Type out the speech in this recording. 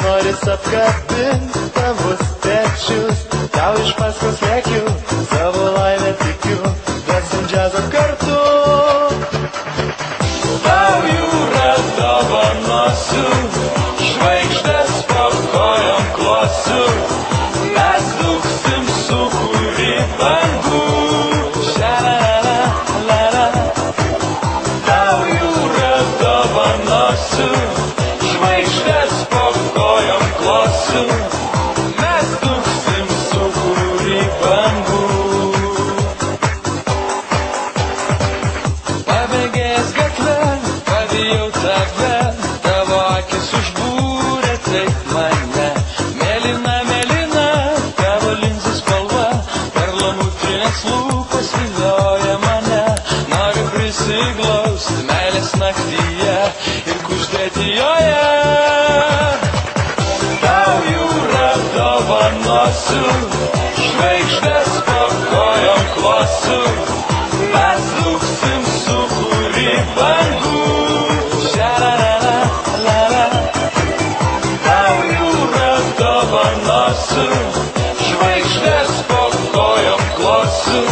noris apkabint tavus pečius, tau iš paskos lėkiu, savo laimę tikiu, dvasim džiazo kartu. Tau jūra dovanosiu, žvaigždės po kojom klosiu, mes dūksim sūkurį bangų. Ša-la-la-la-la. Tau jūra dovanosiu, žvaigždės po kojom klosiu, mes dūksim sūkurį bangų. Pabėgęs gatve, pavijau tave, tavo akis užbūrė taip mane. Mėlyna, mėlyna, tavo linzų spalva, perlamutrinės lūpos vilioja mane. Noriu prisiglausti meilės naktyje ir kuždėti joje. Tau jūra dovanosiu, žvaigždės po kojom klosiu, mes dūksim sūkurį bangų. Ša-la-la-la-la. Tau jūra dovanosiu, žvaigždės po kojom klosiu,